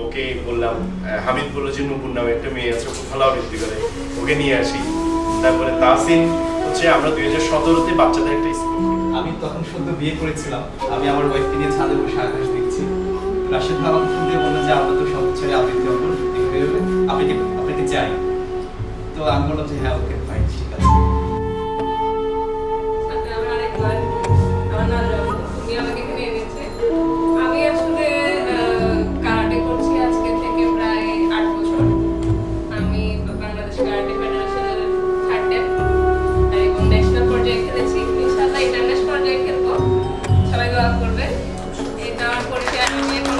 ওকে বললাম, হামিদ বললো যে নূপুর নামে একটা মেয়ে আছে, খুব ভালো আবৃত্তি করে, ওকে নিয়ে আসি। তারপরে তাহসিন হচ্ছে আমরা 2017-তে বাচ্চাদের একটা স্কুল। আমি তখন সদ্য বিয়ে করেছিলাম, আমি আমার ওয়াইফকে নিয়ে ছাদে বসে আকাশ দেখছি। রাশেদ ভাই আমাকে ফোন দিয়ে বললো যে আমরা তো সব ছেড়ে আবৃত্তি অঙ্কন আপনাকে চাই। তো আমি বললাম যে হ্যাঁ ওকে ফাইন, ঠিক আছে। আমি আসলে কারাটে করছি আজকে থেকে প্রায় 8 বছর। আমি বাংলাদেশ কারাটে ফেডারেশনের থার্ড ডে এবং ন্যাশনাল পর্যায়ে খেলেছি। ইনশাআল্লাহ ইন্টারন্যাশনাল পর্যায়ে খেলবো, সবাই দোয়া করবে। এটা আমার পরিচয়। আমি এখন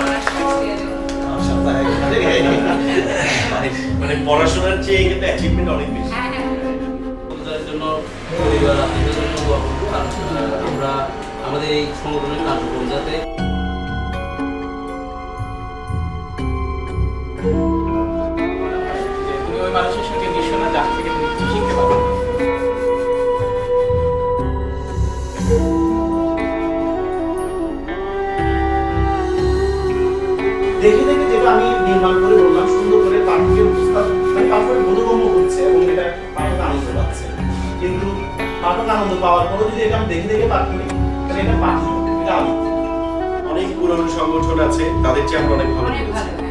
মানে পড়াশোনার চেয়ে কিন্তু অ্যাচিভমেন্ট অনেক বেশি। জন্য পরিবার আপনাদের জন্য দোয়া করবো। আর আমরা আমাদের এই সংগঠনের কার্যক্রম যাতে তুমি ওই মানুষের সঙ্গে মিশো না, যার থেকে তুমি কিছু শিখতে পারো। দেখে দেখে যেটা আমি নির্মাণ করে বললাম, সুন্দর করে পাঠকের উপস্থাপন মানে পাঠকের বোধগম্য হচ্ছে এবং এটা পাঠক আনন্দ পাচ্ছে। কিন্তু পাঠক আনন্দ পাওয়ার পরও যদি এটা আমি দেখে দেখে পাঠ করি, তাহলে এটা পাঠি, এটা আমি। অনেক পুরনো সংগঠন আছে, তাদের চেয়ে আমরা অনেক ভালো অনেক করেছি। ভালো।